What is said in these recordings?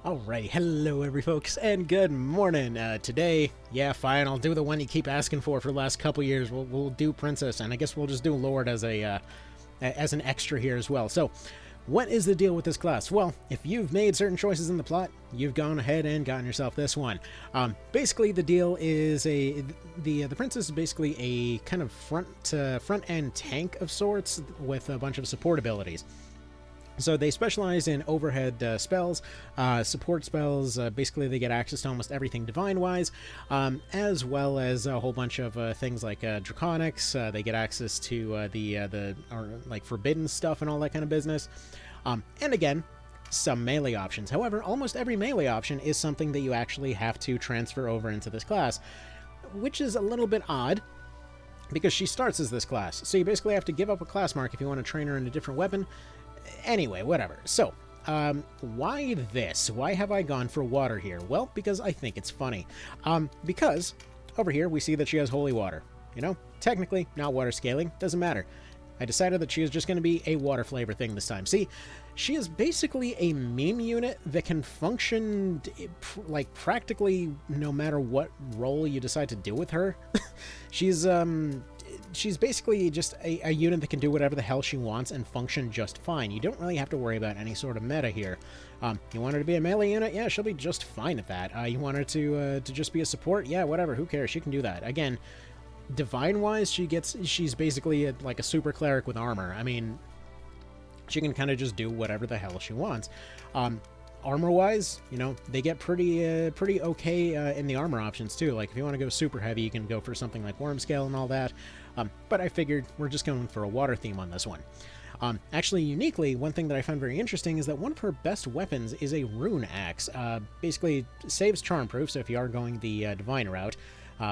Alright, hello every folks, and good morning. Today, yeah, fine, I'll do the one you keep asking for the last couple years. We'll do Princess, and I guess we'll just do Lord as as an extra here as well. So, what is the deal with this class? Well, if you've made certain choices in the plot, you've gone ahead and gotten yourself this one. Basically, the deal is the Princess is basically a kind of front end tank of sorts with a bunch of support abilities. So they specialize in overhead spells, support spells. Basically, they get access to almost everything divine-wise, as well as a whole bunch of things like draconics. They get access to like forbidden stuff and all that kind of business. And again, some melee options. However, almost every melee option is something that you actually have to transfer over into this class, which is a little bit odd, because she starts as this class. So you basically have to give up a class mark if you want to train her in a different weapon. Anyway, whatever. So, why this? Why have I gone for water here? Well, because I think it's funny. Because over here we see that she has holy water. You know, technically not water scaling, doesn't matter. I decided that she is just going to be a water flavor thing this time. See, she is basically a meme unit that can function like practically no matter what role you decide to do with her. She's basically just a unit that can do whatever the hell she wants and function just fine. You don't really have to worry about any sort of meta here. You want her to be a melee unit? Yeah, she'll be just fine at that. You want her to just be a support? Yeah, whatever. Who cares? She can do that. Again, divine-wise, she's basically like a super cleric with armor. I mean, she can kind of just do whatever the hell she wants. Armor-wise, you know, they get pretty okay in the armor options too. Like if you want to go super heavy, you can go for something like Worm Scale and all that. But I figured we're just going for a water theme on this one. Actually, uniquely, one thing that I found very interesting is that one of her best weapons is a rune axe. Basically, saves charm proof, so if you are going the divine route,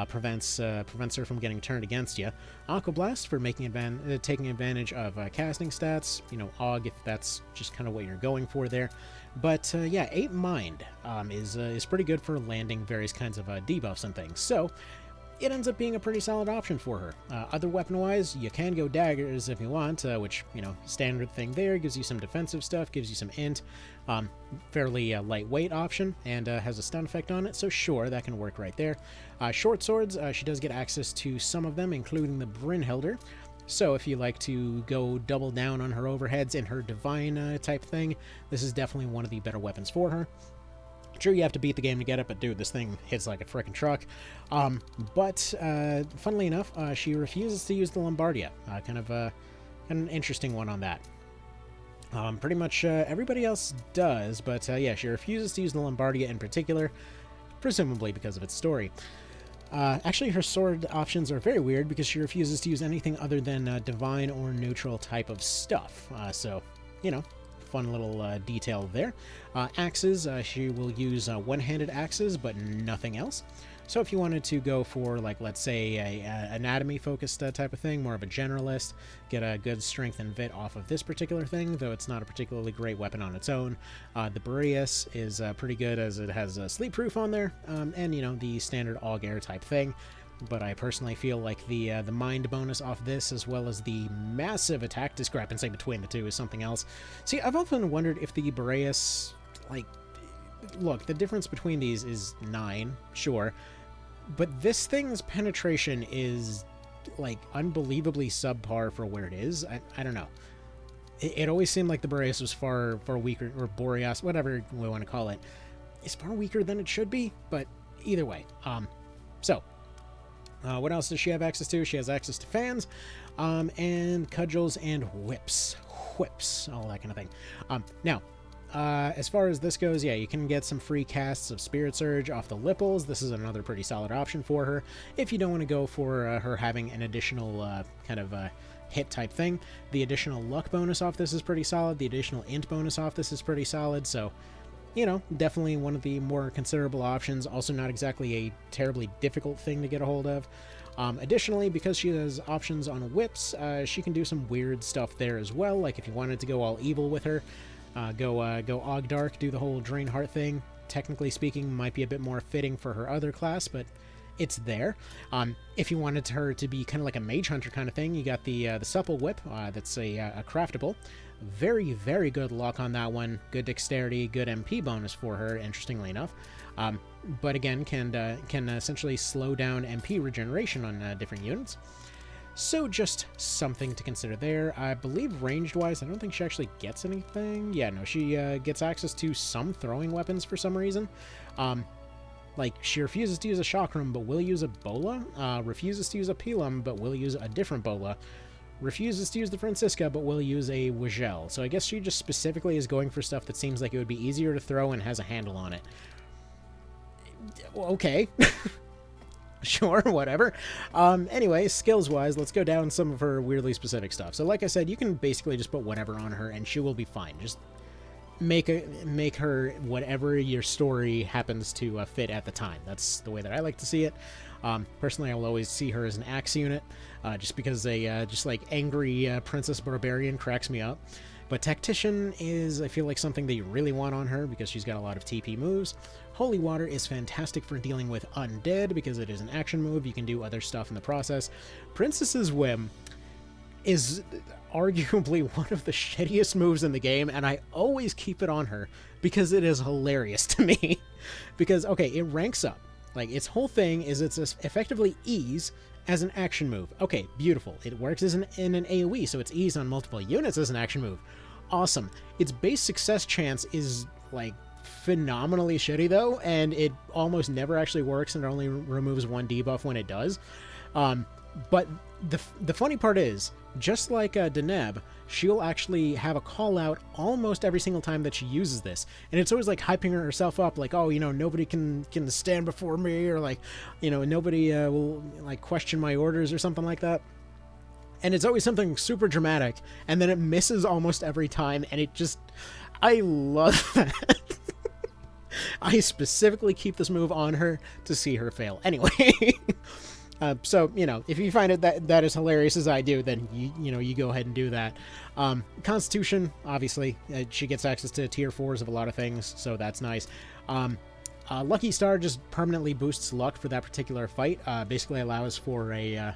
prevents her from getting turned against you. Aqua Blast for taking advantage of casting stats. You know, Og if that's just kind of what you're going for there. But yeah, 8 Mind is pretty good for landing various kinds of debuffs and things. So it ends up being a pretty solid option for her. Other weapon-wise, you can go daggers if you want, which, you know, standard thing there, gives you some defensive stuff, gives you some int, fairly lightweight option, and has a stun effect on it, so sure, that can work right there. Short swords, she does get access to some of them, including the Brynhilder, so if you like to go double down on her overheads in her divine type thing, this is definitely one of the better weapons for her. True, you have to beat the game to get it, but dude, this thing hits like a frickin' truck. But funnily enough, she refuses to use the Lombardia. Kind of an interesting one on that. Pretty much everybody else does, but yeah, she refuses to use the Lombardia in particular, presumably because of its story. Actually, her sword options are very weird because she refuses to use anything other than divine or neutral type of stuff. So, you know, fun little detail there. Axes, she will use one-handed axes, but nothing else. So if you wanted to go for, like, let's say, a anatomy-focused type of thing, more of a generalist, get a good strength and vit off of this particular thing, though it's not a particularly great weapon on its own. The Boreas is pretty good as it has sleep proof on there, and, you know, the standard Ogre type thing. But I personally feel like the mind bonus off this, as well as the massive attack discrepancy between the two, is something else. See, I've often wondered if the Boreas, like, look, the difference between these is 9, sure, but this thing's penetration is, like, unbelievably subpar for where it is. I don't know. It always seemed like the Boreas was far weaker, or Boreas, whatever we want to call it, is far weaker than it should be, but either way. What else does she have access to? She has access to fans, and cudgels and whips, all that kind of thing. Now, as far as this goes, yeah, you can get some free casts of Spirit Surge off the Lipples. This is another pretty solid option for her. If you don't want to go for her having an additional kind of hit type thing, the additional luck bonus off this is pretty solid. The additional int bonus off this is pretty solid, so, you know, definitely one of the more considerable options. Also not exactly a terribly difficult thing to get a hold of. Additionally, because she has options on whips, she can do some weird stuff there as well. Like if you wanted to go all evil with her, go Og Dark, do the whole Drain Heart thing. Technically speaking, might be a bit more fitting for her other class, but it's there. If you wanted her to be kind of like a Mage Hunter kind of thing, you got the Supple Whip, that's a craftable. Very, very good luck on that one. Good dexterity, good MP bonus for her, interestingly enough. But again, can essentially slow down MP regeneration on different units. So just something to consider there. I believe ranged-wise, I don't think she actually gets anything. Yeah, no, she gets access to some throwing weapons for some reason. Like, she refuses to use a chakram, but will use a bola. Refuses to use a pilum, but will use a different bola. Refuses to use the Francisca, but will use a Wigel. So I guess she just specifically is going for stuff that seems like it would be easier to throw and has a handle on it. Okay. Sure, whatever. Anyway, skills-wise, let's go down some of her weirdly specific stuff. So like I said, you can basically just put whatever on her, and she will be fine. Just make her whatever your story happens to fit at the time. That's the way that I like to see it. Personally, I will always see her as an axe unit, just because a just like angry princess barbarian cracks me up. But Tactician is, I feel like, something that you really want on her because she's got a lot of TP moves. Holy Water is fantastic for dealing with undead because it is an action move. You can do other stuff in the process. Princess's Whim is arguably one of the shittiest moves in the game, and I always keep it on her because it is hilarious to me. Because, okay, it ranks up. Like, its whole thing is it's effectively ease as an action move. Okay, beautiful. It works as in an AoE, so it's ease on multiple units as an action move. Awesome. Its base success chance is, like, phenomenally shitty, though, and it almost never actually works, and it only removes one debuff when it does. But the funny part is, just like Deneb, she'll actually have a call out almost every single time that she uses this. And it's always like hyping herself up, like, oh, you know, nobody can stand before me, or like, you know, nobody will like question my orders or something like that. And it's always something super dramatic, and then it misses almost every time, and it just, I love that. I specifically keep this move on her to see her fail. Anyway. So, you know, if you find it that is hilarious as I do, then, you know, you go ahead and do that. Constitution, obviously, she gets access to tier 4s of a lot of things, so that's nice. Lucky Star just permanently boosts luck for that particular fight. Basically allows for a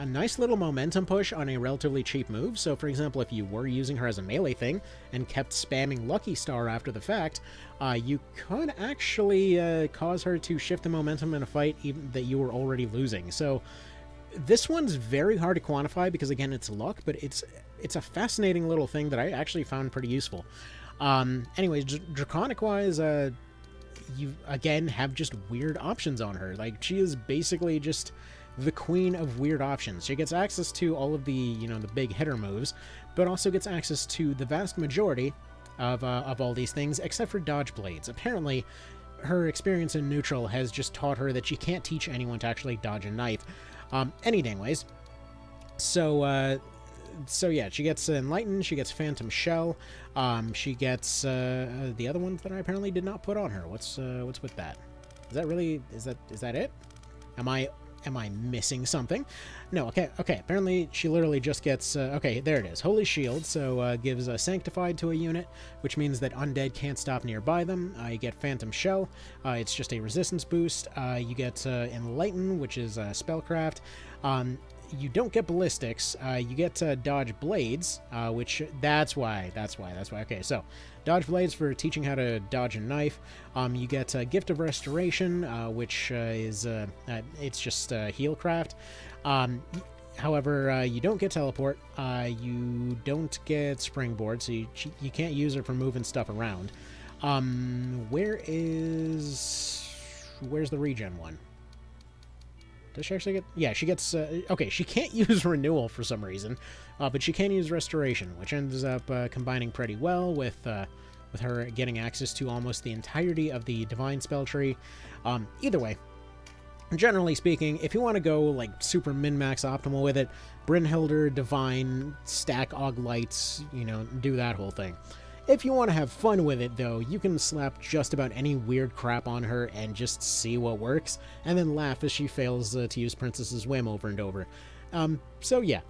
nice little momentum push on a relatively cheap move. So, for example, if you were using her as a melee thing and kept spamming Lucky Star after the fact, you could actually cause her to shift the momentum in a fight even that you were already losing. So this one's very hard to quantify because, again, it's luck, but it's a fascinating little thing that I actually found pretty useful. Anyways, Draconic-wise, you, again, have just weird options on her. Like, she is basically just the queen of weird options. She gets access to all of the, you know, the big hitter moves, but also gets access to the vast majority of all these things, except for dodge blades. Apparently, her experience in neutral has just taught her that she can't teach anyone to actually dodge a knife. Any dang ways. So yeah, she gets Enlighten, she gets Phantom Shell, she gets the other ones that I apparently did not put on her. What's with that? Is that really, is that it? Am I missing something? No, okay, apparently she literally just gets, okay, there it is, Holy Shield, so gives Sanctified to a unit, which means that undead can't stop nearby them. You get Phantom Shell, it's just a resistance boost. You get Enlighten, which is Spellcraft. You don't get Ballistics, you get Dodge Blades, which, that's why. Okay, so Dodge Blades for teaching how to dodge a knife. You get Gift of Restoration, which is, it's just Healcraft. However, you don't get Teleport, you don't get Springboard, so you can't use it for moving stuff around. Where's the regen one? Does she actually get... Yeah, she gets... okay, she can't use Renewal for some reason, but she can use Restoration, which ends up combining pretty well with her getting access to almost the entirety of the Divine Spell Tree. Either way, generally speaking, if you want to go, like, super min-max optimal with it, Brynhilder, Divine, stack Oglights, you know, do that whole thing. If you want to have fun with it, though, you can slap just about any weird crap on her and just see what works, and then laugh as she fails to use Princess's Whim over and over. So yeah,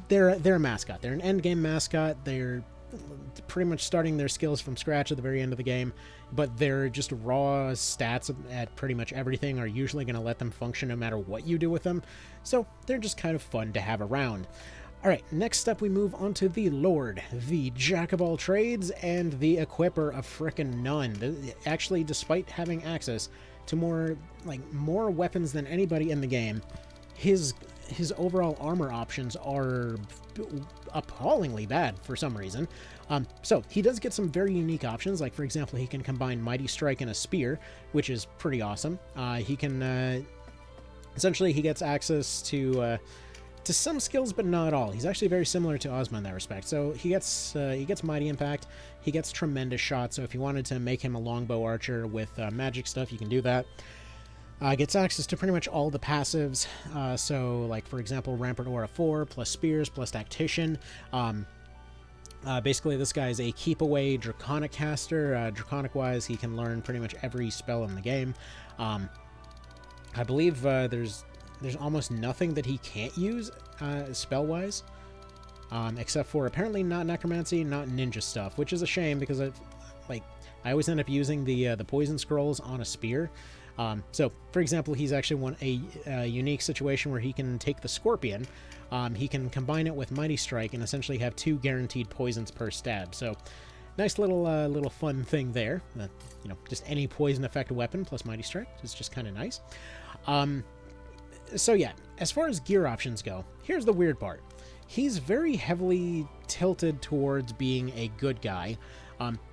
they're a mascot. They're an endgame mascot. They're pretty much starting their skills from scratch at the very end of the game, but they're just raw stats at pretty much everything are usually going to let them function no matter what you do with them, so they're just kind of fun to have around. Alright, next up we move on to the Lord, the Jack of all trades, and the Equipper of frickin' none. Actually, despite having access to more weapons than anybody in the game, his overall armor options are appallingly bad for some reason. So he does get some very unique options, like for example, he can combine Mighty Strike and a Spear, which is pretty awesome. He can, essentially he gets access to some skills, but not all. He's actually very similar to Ozma in that respect. So he gets Mighty Impact, he gets Tremendous Shot, so if you wanted to make him a longbow archer with magic stuff, you can do that. Gets access to pretty much all the passives, so like for example Rampart Aura 4, plus Spears, plus Tactician. Basically this guy is a keep away Draconic caster. Draconic wise, he can learn pretty much every spell in the game. I believe there's almost nothing that he can't use spell wise, except for apparently not Necromancy, not Ninja stuff, which is a shame because I always end up using the Poison Scrolls on a Spear. So, for example, he's actually a unique situation where he can take the Scorpion, he can combine it with Mighty Strike, and essentially have 2 guaranteed poisons per stab. So, nice little fun thing there. Just any poison effect weapon plus Mighty Strike is just kind of nice. So yeah, as far as gear options go, here's the weird part. He's very heavily tilted towards being a good guy,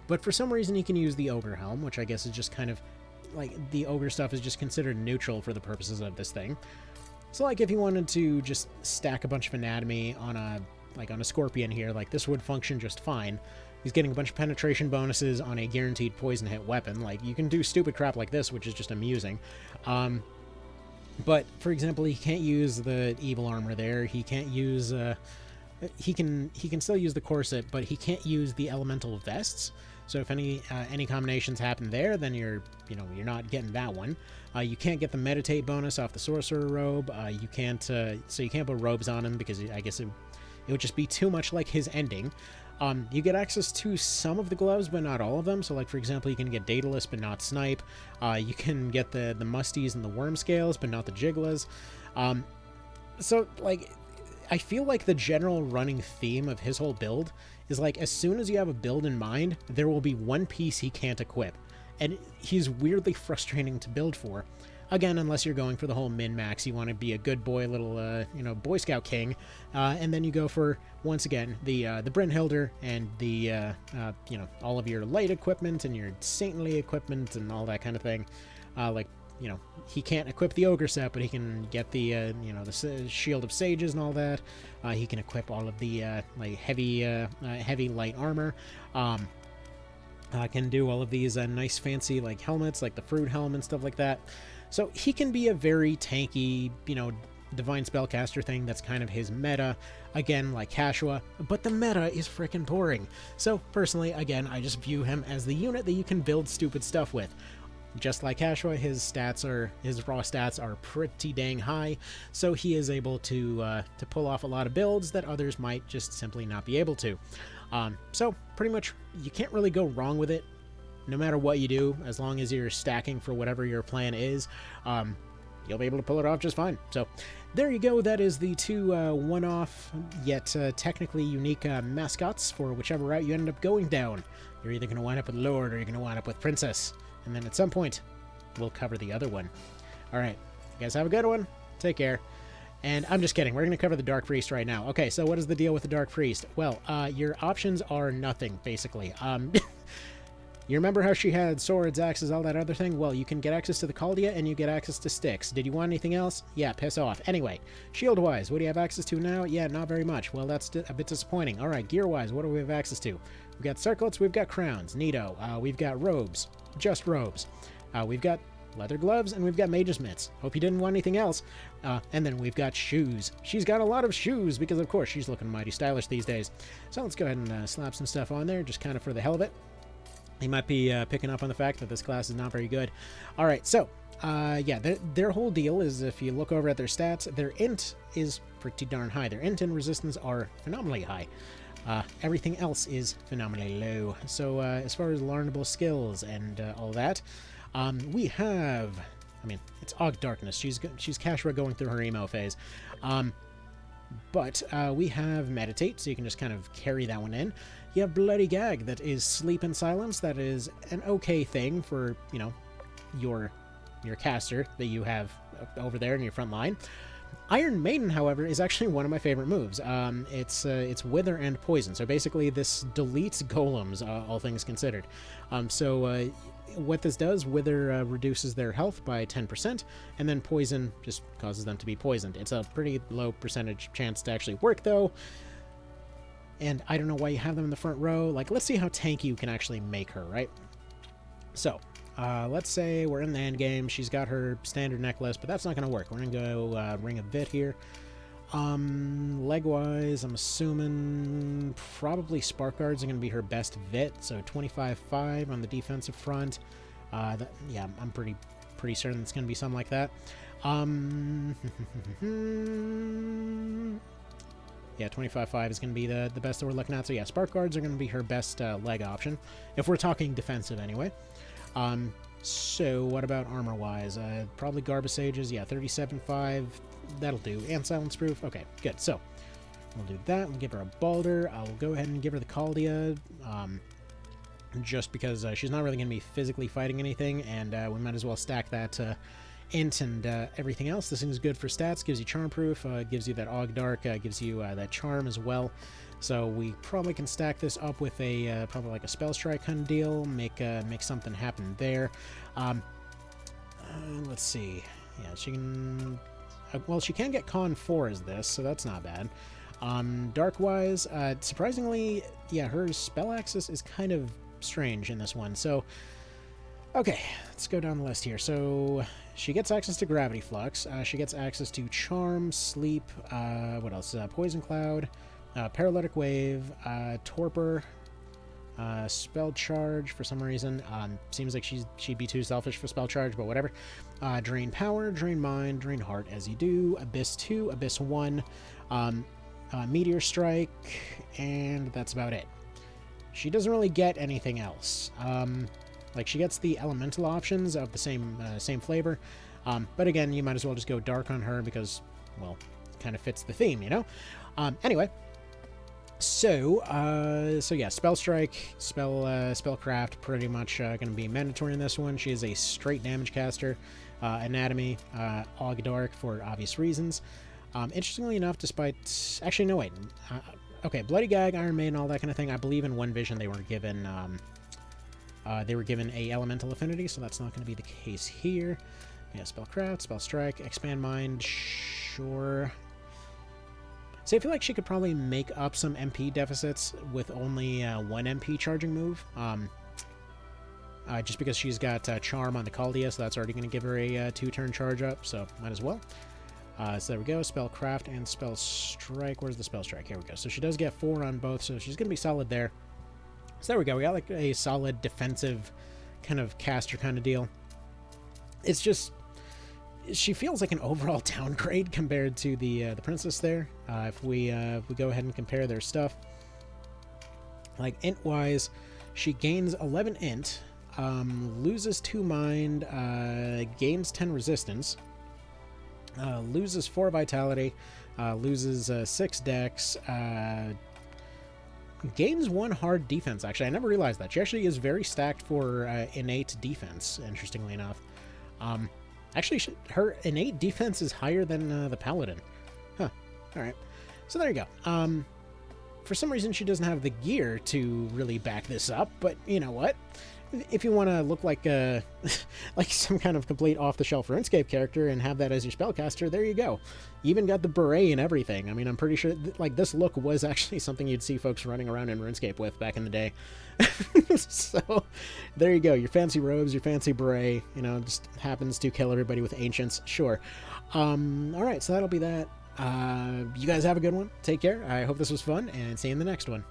but for some reason he can use the Ogre Helm, which I guess is just kind of the Ogre stuff is just considered neutral for the purposes of this thing. So like if you wanted to just stack a bunch of anatomy on a Scorpion here, this would function just fine. He's getting a bunch of penetration bonuses on a guaranteed poison hit weapon. You can do stupid crap like this, which is just amusing. But for example, he can't use the evil armor there. He can't use he can still use the corset, but he can't use the elemental vests. So if any combinations happen there, then you're not getting that one. You can't get the meditate bonus off the sorcerer robe. You can't put robes on him because I guess it would just be too much like his ending. You get access to some of the gloves, but not all of them. So for example, you can get Daedalus, but not Snipe. You can get the Musties and the Worm Scales, but not the Jiglas. So I feel like the general running theme of his whole build is as soon as you have a build in mind, there will be one piece he can't equip. And he's weirdly frustrating to build for. Again, unless you're going for the whole min-max, you want to be a good boy, little, Boy Scout king, and then you go for, once again, the Brynhilder and the, all of your light equipment and your saintly equipment and all that kind of thing. He can't equip the Ogre set, but he can get the, the Shield of Sages and all that. He can equip all of the, heavy light armor. Can do all of these nice fancy, helmets, like the Fruit Helm and stuff like that. So he can be a very tanky, divine spellcaster thing that's kind of his meta, again, like Kashua, but the meta is freaking boring. So personally, again, I just view him as the unit that you can build stupid stuff with. Just like Kashua, his raw stats are pretty dang high, so he is able to pull off a lot of builds that others might just simply not be able to. So pretty much, you can't really go wrong with it. No matter what you do, as long as you're stacking for whatever your plan is, you'll be able to pull it off just fine. So there you go. That is the 2 one-off yet technically unique mascots for whichever route you end up going down. You're either going to wind up with Lord or you're going to wind up with Princess. And then at some point, we'll cover the other one. All right. You guys have a good one. Take care. And I'm just kidding. We're going to cover the Dark Priest right now. Okay, so what is the deal with the Dark Priest? Well, your options are nothing, basically. You remember how she had swords, axes, all that other thing? Well, you can get access to the Caldia, and you get access to sticks. Did you want anything else? Yeah, piss off. Anyway, shield-wise, what do you have access to now? Yeah, not very much. Well, that's a bit disappointing. All right, gear-wise, what do we have access to? We've got circlets, we've got crowns, neato. We've got robes, just robes. We've got leather gloves, and we've got mage's mitts. Hope you didn't want anything else. And then we've got shoes. She's got a lot of shoes, because of course she's looking mighty stylish these days. So let's go ahead and slap some stuff on there, just kind of for the hell of it. You might be picking up on the fact that this class is not very good. All right, so yeah, their whole deal is, if you look over at their stats, their int is pretty darn high. Their int and resistance are phenomenally high. Everything else is phenomenally low. So as far as learnable skills and all that, we have, I mean, it's Og Darkness. She's Kashra going through her emo phase. But we have Meditate, so you can just kind of carry that one in. You have Bloody Gag, that is Sleep and Silence. That is an okay thing for, you know, your caster that you have over there in your front line. Iron Maiden, however, is actually one of my favorite moves. It's Wither and Poison, so basically this deletes golems, all things considered. What this does, Wither reduces their health by 10%, and then Poison just causes them to be poisoned. It's a pretty low percentage chance to actually work, though, and I don't know why you have them in the front row. Like, let's see how tanky you can actually make her, right? So, let's say we're in the end game. She's got her standard necklace, but that's not going to work. We're going to go Ring of Vit here. Leg-wise, I'm assuming probably Spark Guards are going to be her best Vit, so 25-5 on the defensive front. Yeah, I'm pretty certain it's going to be something like that. Yeah, 25-5 is going to be the best that we're looking at. So yeah, Spark Guards are going to be her best leg option, if we're talking defensive anyway. So what about armor-wise? Probably Garbasages, yeah, 37-5, that'll do. And Silence Proof, okay, good. So, we'll do that, we'll give her a Balder, I'll go ahead and give her the Caldia, just because she's not really going to be physically fighting anything, and we might as well stack that int and everything else. This thing's good for stats, gives you Charm Proof, gives you that Og Dark, gives you that Charm as well. So we probably can stack this up with a probably like a Spell Strike kind of deal, make something happen there. Let's see. Yeah, she can. Well, she can get Con 4 as this, so that's not bad. Dark-wise, surprisingly, yeah, her spell access is kind of strange in this one. So, okay, let's go down the list here. So she gets access to Gravity Flux. She gets access to Charm, Sleep. What else? Poison Cloud. Paralytic Wave, Torpor, Spell Charge for some reason. Seems like she'd be too selfish for Spell Charge, but whatever. Drain Power, Drain Mind, Drain Heart as you do. Abyss 2, Abyss 1, Meteor Strike, and that's about it. She doesn't really get anything else. Like, she gets the elemental options of the same flavor, but again, you might as well just go dark on her because, well, it kind of fits the theme, you know? Anyway. So yeah, Spell Strike, Spellcraft, pretty much going to be mandatory in this one. She is a straight damage caster. Anatomy, Og Dark for obvious reasons. Interestingly enough, despite... Actually, no, wait. Okay, Bloody Gag, Iron Maiden, all that kind of thing. I believe in one vision they were given a elemental affinity, so that's not going to be the case here. Yeah, Spellcraft, Spell Strike, Expand Mind, sure... So I feel like she could probably make up some MP deficits with only one MP charging move. Just because she's got Charm on the Caldia, so that's already going to give her a 2-turn charge up, so might as well. So there we go, Spellcraft and Spell Strike. Where's the Spell Strike? Here we go. So she does get 4 on both, so she's going to be solid there. So there we go. We got like a solid defensive kind of caster kind of deal. It's just... She feels like an overall downgrade compared to the princess there. If we go ahead and compare their stuff, like int-wise, she gains 11 int, loses 2 mind, gains 10 resistance, loses 4 vitality, loses 6 dex, gains 1 hard defense. Actually, I never realized that. She actually is very stacked for innate defense, interestingly enough. Actually, her innate defense is higher than the Paladin. Huh. Alright. So there you go. For some reason, she doesn't have the gear to really back this up, but you know what? If you want to look like like some kind of complete off-the-shelf RuneScape character and have that as your spellcaster, there you go. You even got the beret and everything. I mean, I'm pretty sure like this look was actually something you'd see folks running around in RuneScape with back in the day. So there you go. Your fancy robes, your fancy beret, you know, just happens to kill everybody with ancients. Sure. All right, so that'll be that. You guys have a good one. Take care. I hope this was fun, and see you in the next one.